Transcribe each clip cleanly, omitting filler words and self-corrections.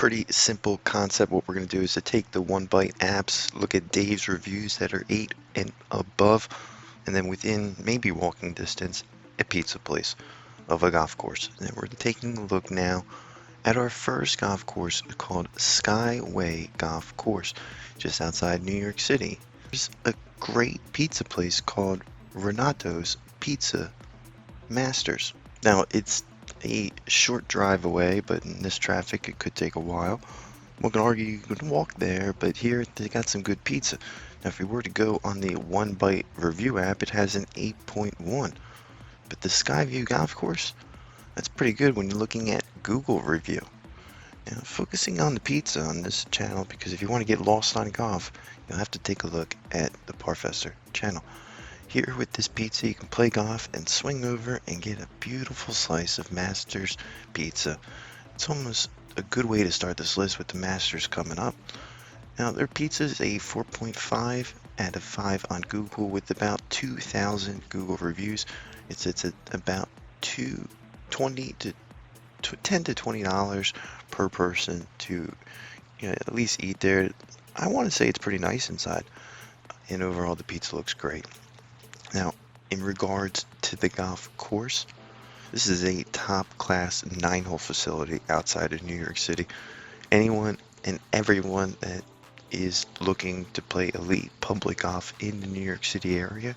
pretty simple concept. What we're going to do is to take the One Bite apps, look at Dave's reviews that are 8 and above, and then within maybe walking distance, a pizza place of a golf course. And we're taking a look now at our first golf course called Skyway Golf Course, just outside New York City. There's a great pizza place called Renato's Pizza Masters. Now, it's a short drive away, but in this traffic, it could take a while. One can argue you could walk there, but here they got some good pizza. Now, if you were to go on the One Bite review app, it has an 8.1. But the Skyview Golf Course, that's pretty good when you're looking at Google review. Now, focusing on the pizza on this channel, because if you want to get lost on golf, you'll have to take a look at the Parfester channel. Here with this pizza, you can play golf and swing over and get a beautiful slice of Masters pizza. It's almost a good way to start this list with the Masters coming up. Now, their pizza is a 4.5 out of 5 on Google with about 2,000 Google reviews. It's at about $10 to $20 per person to at least eat there. I want to say it's pretty nice inside, and overall the pizza looks great. Now, in regards to the golf course, this is a top-class 9-hole facility outside of New York City. Anyone and everyone that is looking to play elite public golf in the New York City area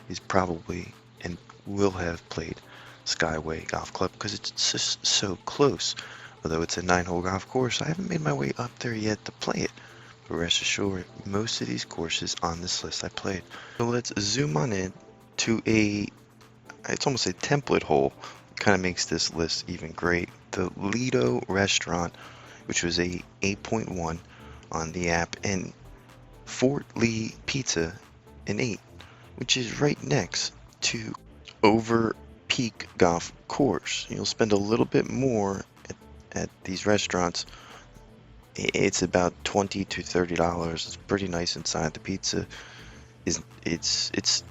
is probably and will have played Skyway Golf Club because it's just so close. Although it's a 9-hole golf course, I haven't made my way up there yet to play it. But rest assured, most of these courses on this list I played. So let's zoom on in to it's almost a template hole. Kind of makes this list even great. The Lillo restaurant, which was a 8.1 on the app, and Fort Lee Pizza, an 8, which is right next to Over Peak Golf Course. You'll spend a little bit more at these restaurants. It's about $20 to $30. It's pretty nice inside. The pizza it's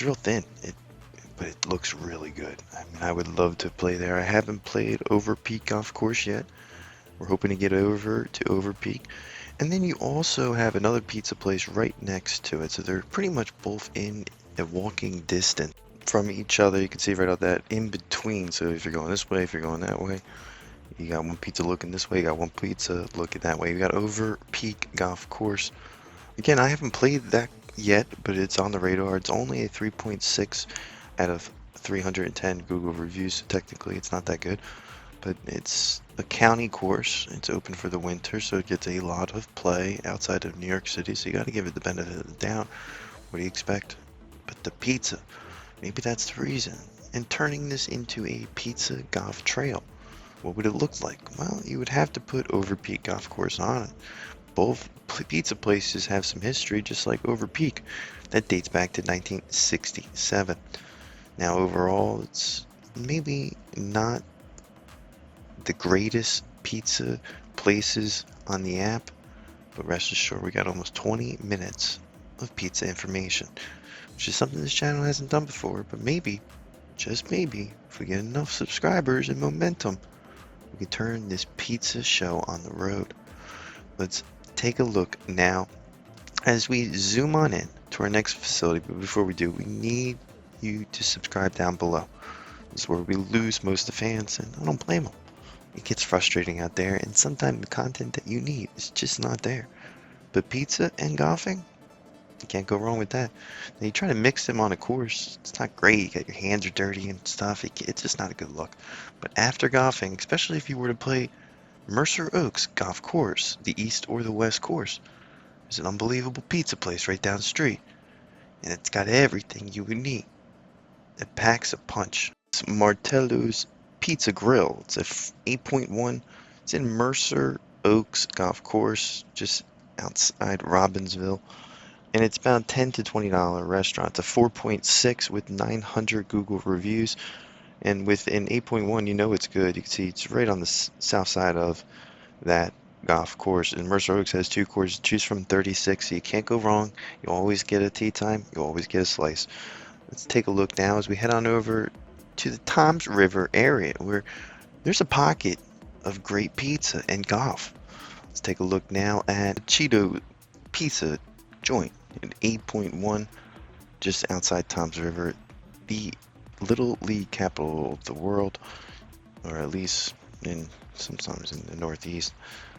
real thin, but it looks really good. I mean, I would love to play there. I haven't played Over Peak Golf Course yet. We're hoping to get over to Over Peak. And then you also have another pizza place right next to it. So they're pretty much both in a walking distance from each other. You can see right out that in between. So if you're going this way, if you're going that way, you got one pizza looking this way, you got one pizza looking that way. You got Over Peak Golf Course. Again, I haven't played that yet, but it's on the radar. It's only a 3.6 out of 310 Google reviews. So technically, it's not that good, but it's a county course. It's open for the winter, so it gets a lot of play outside of New York City. So you got to give it the benefit of the doubt. What do you expect? But the pizza, maybe that's the reason. And turning this into a pizza golf trail, what would it look like? Well, you would have to put Over Peak Golf Course on it. Both pizza places have some history, just like Over Peak. That dates back to 1967. Now, overall, it's maybe not the greatest pizza places on the app, but rest assured, we got almost 20 minutes of pizza information, which is something this channel hasn't done before. But maybe, just maybe, if we get enough subscribers and momentum, we can turn this pizza show on the road. Let's take a look now as we zoom on in to our next facility. But before we do, we need you to subscribe down below. This is where we lose most of the fans, and I don't blame them. It gets frustrating out there, and sometimes the content that you need is just not there. But pizza and golfing, you can't go wrong with that. Now, you try to mix them on a course, it's not great. You got your hands are dirty and stuff. It's just not a good look. But after golfing, especially if you were to play Mercer Oaks Golf Course, the East or the West course, there's an unbelievable pizza place right down the street. And it's got everything you would need. It packs a punch. It's Martello's Pizza Grill. It's a 8.1. It's in Mercer Oaks Golf Course, just outside Robbinsville. And it's about $10 to $20 restaurant. It's a 4.6 with 900 Google reviews. And with an 8.1, you know it's good. You can see it's right on the south side of that golf course. And Mercer Oaks has 2 courses to choose from, 36, so you can't go wrong. You always get a tee time. You always get a slice. Let's take a look now as we head on over to the Toms River area, where there's a pocket of great pizza and golf. Let's take a look now at Cheeto Pizza Joint at 8.1, just outside Toms River, the Little League capital of the world, or at least sometimes in the Northeast.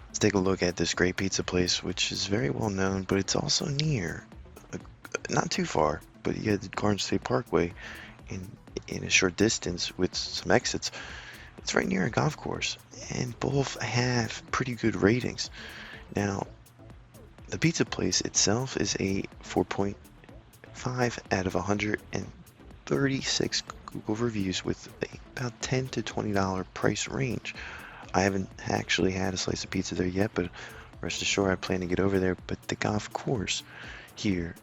Let's take a look at this great pizza place, which is very well known, but it's also near, not too far, but you get the Garden State Parkway in a short distance with some exits. It's right near a golf course, and both have pretty good ratings. Now, the pizza place itself is a 4.5 out of 136 Google reviews with about $10 to $20 price range. I haven't actually had a slice of pizza there yet, but rest assured I plan to get over there. But the golf course here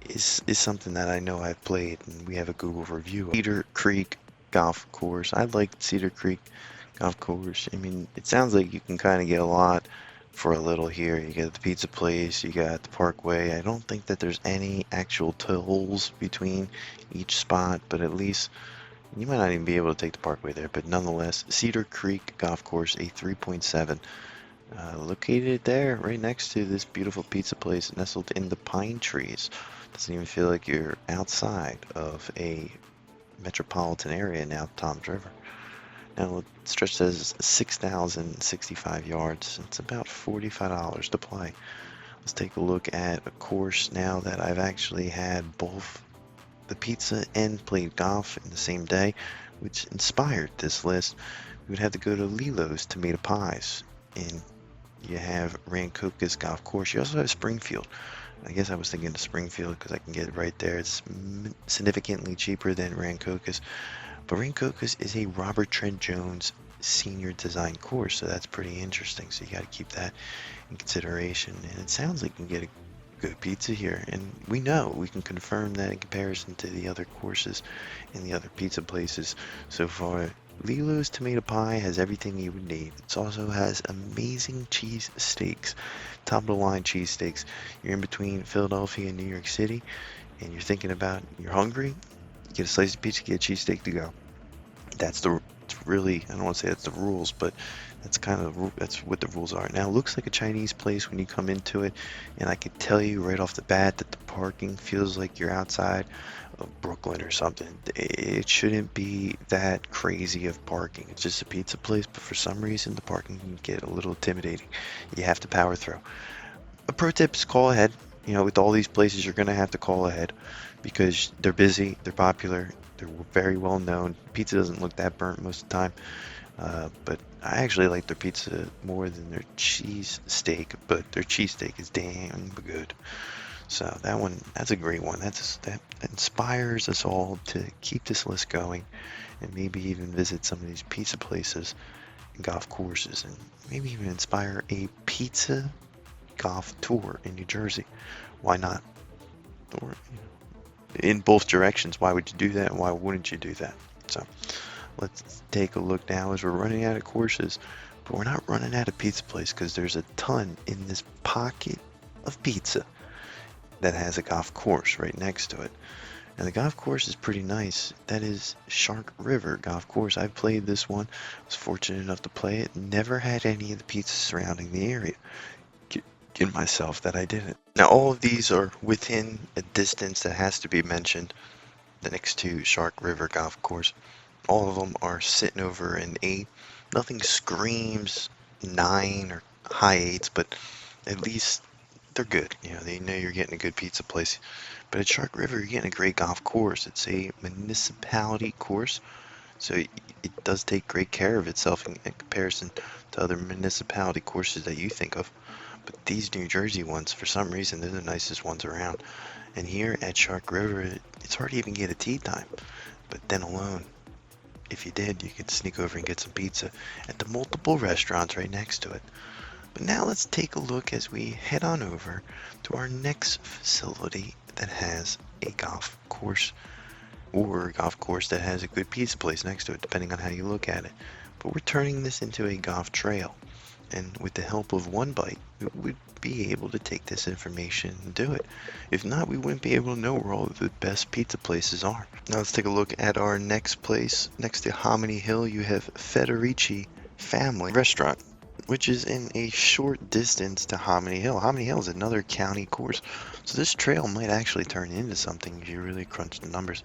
is something that I know I've played, and we have a Google review. Cedar Creek Golf Course. I like Cedar Creek Golf Course. I mean, it sounds like you can kind of get a lot for a little here. You got the pizza place, you got the parkway. I don't think that there's any actual tolls between each spot, but at least you might not even be able to take the parkway there. But nonetheless, Cedar Creek Golf Course, a 3.7. Located there right next to this beautiful pizza place nestled in the pine trees. Doesn't even feel like you're outside of a metropolitan area now, Toms River. Now, it stretch says 6,065 yards. It's about $45 to play. Let's take a look at a course now that I've actually had both the pizza and played golf in the same day, which inspired this list. We would have to go to Lillo's Tomato Pies, and you have Rancocas Golf Course. You also have Springfield. I guess I was thinking of Springfield because I can get it right there. It's significantly cheaper than Rancocas. But Rancocas is a Robert Trent Jones senior design course, so that's pretty interesting. So you got to keep that in consideration. And it sounds like you can get a good pizza here, and we can confirm that in comparison to the other courses and the other pizza places so far. Lillo's Tomato Pie has everything you would need. It also has amazing cheese steaks, top of the line cheese steaks. You're in between Philadelphia and New York City, and you're hungry, you get a slice of pizza, get a cheesesteak to go. It's really, I don't want to say that's the rules, but that's what the rules are. Now, it looks like a Chinese place when you come into it, and I could tell you right off the bat that the parking feels like you're outside of Brooklyn or something. It shouldn't be that crazy of parking. It's just a pizza place, but for some reason the parking can get a little intimidating. You have to power through. A pro tip is call ahead. With all these places, you're going to have to call ahead because they're busy, they're popular, they're very well known. Pizza doesn't look that burnt most of the time, but I actually like their pizza more than their cheese steak, but their cheese steak is damn good. So that's a great one. That inspires us all to keep this list going and maybe even visit some of these pizza places and golf courses, and maybe even inspire a pizza golf tour in New Jersey. Why not? Or in both directions. Why would you do that, and why wouldn't you do that? So let's take a look now as we're running out of courses, but we're not running out of pizza place because there's a ton in this pocket of pizza that has a golf course right next to it. And the golf course is pretty nice. That is Shark River Golf Course. I've played this one. I was fortunate enough to play it. Never had any of the pizzas surrounding the area. Kidding myself that I didn't. Now, all of these are within a distance that has to be mentioned. The next to Shark River Golf Course. All of them are sitting over an 8. Nothing screams 9 or high 8s, but at least they're good. They know you're getting a good pizza place. But at Shark River, you're getting a great golf course. It's a municipality course, so it does take great care of itself in comparison to other municipality courses that you think of. But these New Jersey ones, for some reason, they're the nicest ones around. And here at Shark River, it's hard to even get a tee time. But then alone, if you did, you could sneak over and get some pizza at the multiple restaurants right next to it. But now let's take a look as we head on over to our next facility that has a golf course, or a golf course that has a good pizza place next to it, depending on how you look at it. But we're turning this into a golf trail, and with the help of One Bite, we would be able to take this information and do it. If not, we wouldn't be able to know where all of the best pizza places are. Now let's take a look at our next place. Next to Hominy Hill, you have Federici Family Restaurant, which is in a short distance to Hominy Hill. Hominy Hill is another county course, so this trail might actually turn into something if you really crunch the numbers.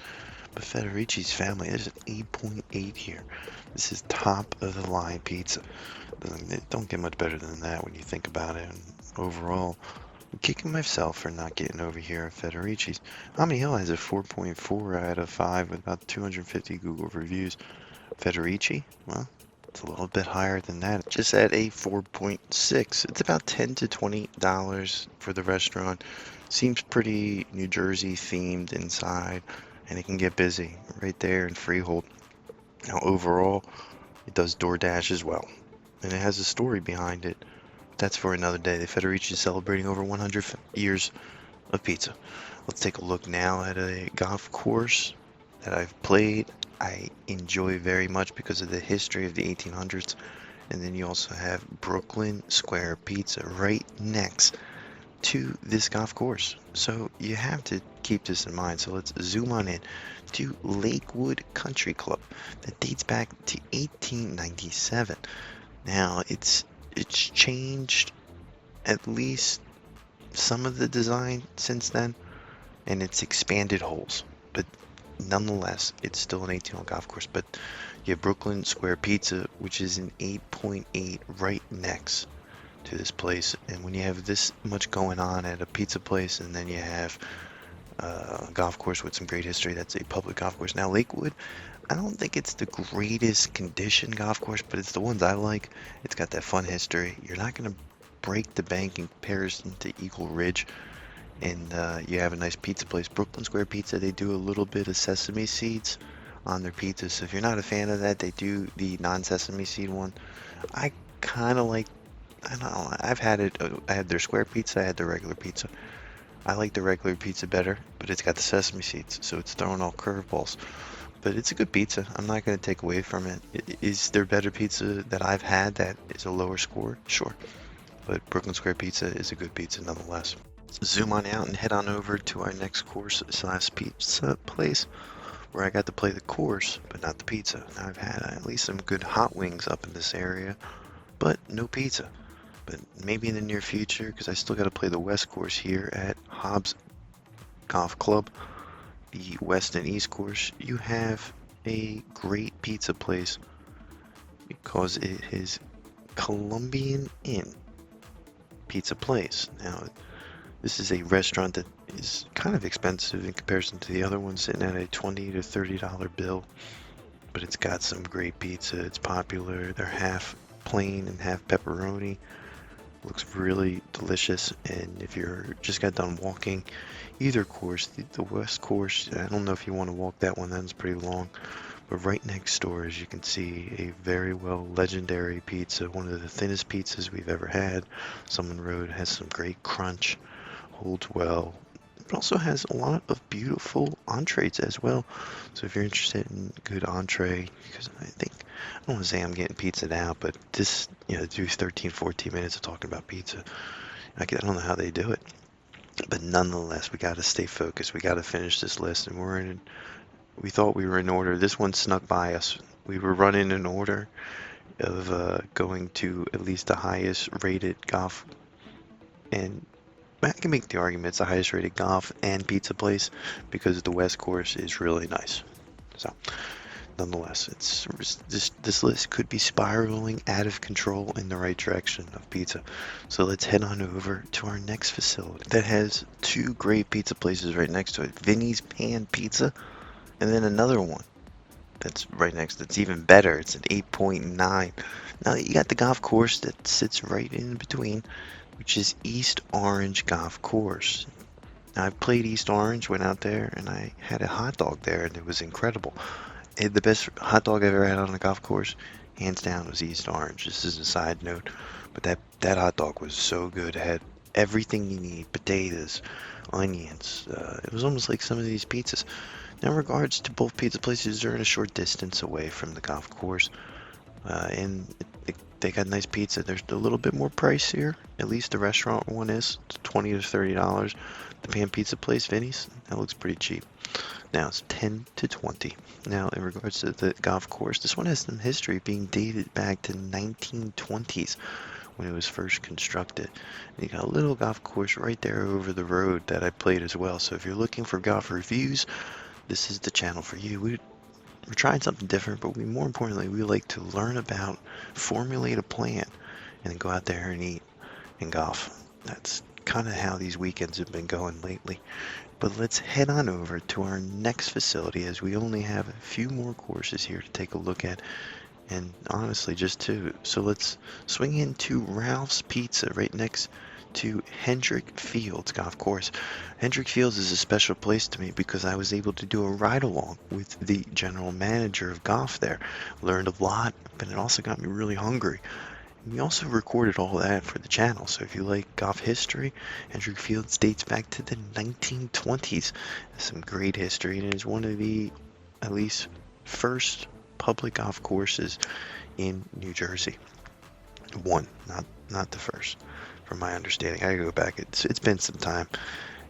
But Federici's Family, there's an 8.8 here. This is top of the line pizza. It don't get much better than that when you think about it. And overall, I'm kicking myself for not getting over here at Federici's. Hominy Hill has a 4.4 out of 5 with about 250 Google reviews. Federici, well, it's a little bit higher than that, just at a 4.6. It's about $10 to $20 for the restaurant. Seems pretty New Jersey themed inside, and it can get busy right there in Freehold. Now, overall, it does DoorDash as well, and it has a story behind it. That's for another day. The Federici is celebrating over 100 years of pizza. Let's take a look now at a golf course that I've played. I enjoy very much because of the history of the 1800s. And then you also have Brooklyn Square Pizza right next to this golf course. So you have to keep this in mind. So let's zoom on in to Lakewood Country Club that dates back to 1897. Now it's changed at least some of the design since then, and it's expanded holes, but nonetheless it's still an 18-hole golf course. But you have Brooklyn Square Pizza, which is an 8.8 right next to this place. And when you have this much going on at a pizza place, and then you have a golf course with some great history, that's a public golf course. Now Lakewood, I don't think it's the greatest condition golf course, but it's the ones I like. It's got that fun history. You're not going to break the bank in comparison to Eagle Ridge, and you have a nice pizza place. Brooklyn Square Pizza, they do a little bit of sesame seeds on their pizza, so if you're not a fan of that, they do the non-sesame seed one. I kind of like, I don't know, I've had it, I had their square pizza, I had their regular pizza. I like the regular pizza better, but it's got the sesame seeds, so it's throwing all curveballs. But it's a good pizza. I'm not going to take away from it. Is there better pizza that I've had that is a lower score? Sure. But Brooklyn Square Pizza is a good pizza nonetheless. Zoom on out and head on over to our next course / pizza place, where I got to play the course, but not the pizza. Now I've had at least some good hot wings up in this area, but no pizza. But maybe in the near future, because I still got to play the West course here at Hobbs Golf Club. The West and East course, you have a great pizza place because it is Colombian Inn pizza place. Now, this is a restaurant that is kind of expensive in comparison to the other ones, sitting at a $20 to $30 bill, but it's got some great pizza. It's popular. They're half plain and half pepperoni. Looks really delicious. And if you're just got done walking either course, the West course, I don't know if you want to walk that one, that's pretty long, but right next door, as you can see, a very well legendary pizza, one of the thinnest pizzas we've ever had. Summer Road has some great crunch, holds well. It also has a lot of beautiful entrees as well. So if you're interested in good entree, because I don't want to say I'm getting pizza now, but this, do 13, 14 minutes of talking about pizza. I don't know how they do it. But nonetheless, we got to stay focused. We got to finish this list, and we thought we were in order. This one snuck by us. We were running in order of going to at least the highest rated golf, and I can make the argument it's the highest rated golf and pizza place because the West course is really nice. So nonetheless, this list could be spiraling out of control in the right direction of pizza. So let's head on over to our next facility that has two great pizza places right next to it. Vinny's Pan Pizza, and then another one that's right next that's even better. It's an 8.9. Now you got the golf course that sits right in between, which is East Orange Golf Course. Now I've played East Orange, went out there, and I had a hot dog there, and it was incredible. The best hot dog I've ever had on a golf course, hands down, was East Orange. This is a side note, but that hot dog was so good. It had everything you need: potatoes, onions. It was almost like some of these pizzas. Now, in regards to both pizza places, they're in a short distance away from the golf course, and They got nice pizza. There's a little bit more pricier. At least the restaurant one is. It's $20 to $30. The pan pizza place, Vinny's, that looks pretty cheap. Now it's 10 to 20. Now in regards to the golf course, this one has some history, being dated back to 1920s when it was first constructed. And you got a little golf course right there over the road that I played as well. So if you're looking for golf reviews, this is the channel for you. We're trying something different, but more importantly, we like to learn about, formulate a plan, and then go out there and eat and golf. That's kind of how these weekends have been going lately. But let's head on over to our next facility, as we only have a few more courses here to take a look at, and honestly just two. So let's swing into Ralph's Pizza right next to Hendricks Field Golf Course. Hendricks Field is a special place to me because I was able to do a ride along with the general manager of golf there. Learned a lot, but it also got me really hungry. We also recorded all that for the channel, so if you like golf history, Hendricks Field dates back to the 1920s. Some great history, and it is one of the, at least, first public golf courses in New Jersey. One, not the first, from my understanding. I gotta go back. It's been some time,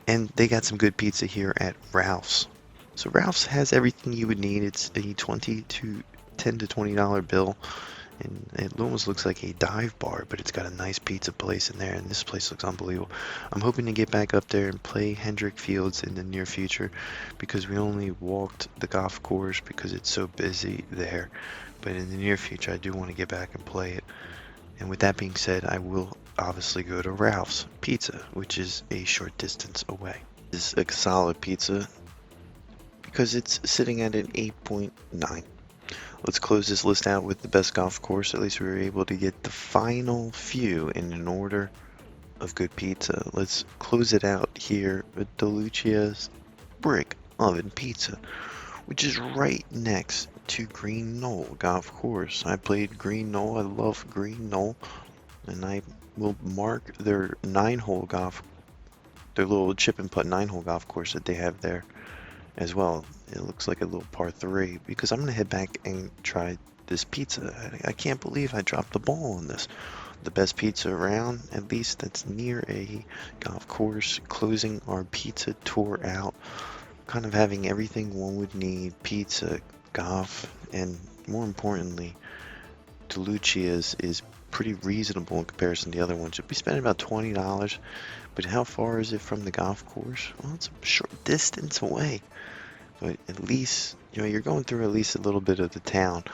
and they got some good pizza here at Ralph's. So Ralph's has everything you would need. It's a $10 to $20 bill. And it almost looks like a dive bar, but it's got a nice pizza place in there, and this place looks unbelievable. I'm hoping to get back up there and play Hendricks Fields in the near future, because we only walked the golf course because it's so busy there. But in the near future, I do want to get back and play it. And with that being said, I will obviously go to Ralph's Pizza, which is a short distance away. This is a solid pizza because it's sitting at an 8.9. Let's close this list out with the best golf course. At least we were able to get the final few in an order of good pizza. Let's close it out here with DeLucia's Brick Oven Pizza, which is right next to Green Knoll Golf Course. I played Green Knoll. I love Green Knoll, and I will mark their their little chip and putt 9-hole golf course that they have there as well. It looks like a little par 3, because I'm going to head back and try this pizza. I can't believe I dropped the ball on this. The best pizza around, at least that's near a golf course, closing our pizza tour out, kind of having everything one would need: pizza, golf, and more importantly, DeLucia's is pretty reasonable in comparison to the other ones. You'll be spending about $20, but how far is it from the golf course? Well, it's a short distance away. But at least, you're going through at least a little bit of the town.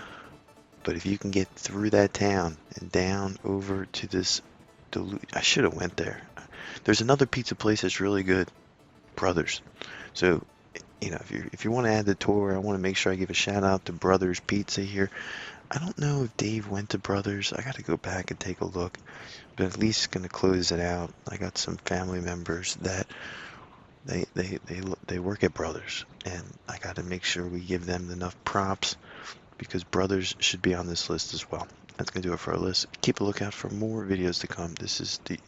But if you can get through that town and down over to this I should have went there. There's another pizza place that's really good, Brothers. So, if you want to add the tour, I want to make sure I give a shout out to Brothers Pizza here. I don't know if Dave went to Brothers. I got to go back and take a look. But at least going to close it out. I got some family members that they work at Brothers, and I got to make sure we give them enough props, because Brothers should be on this list as well. That's going to do it for our list. Keep a lookout for more videos to come. This is the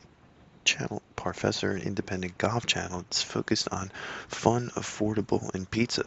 channel, Professor, an independent golf channel. It's focused on fun, affordable, and pizza.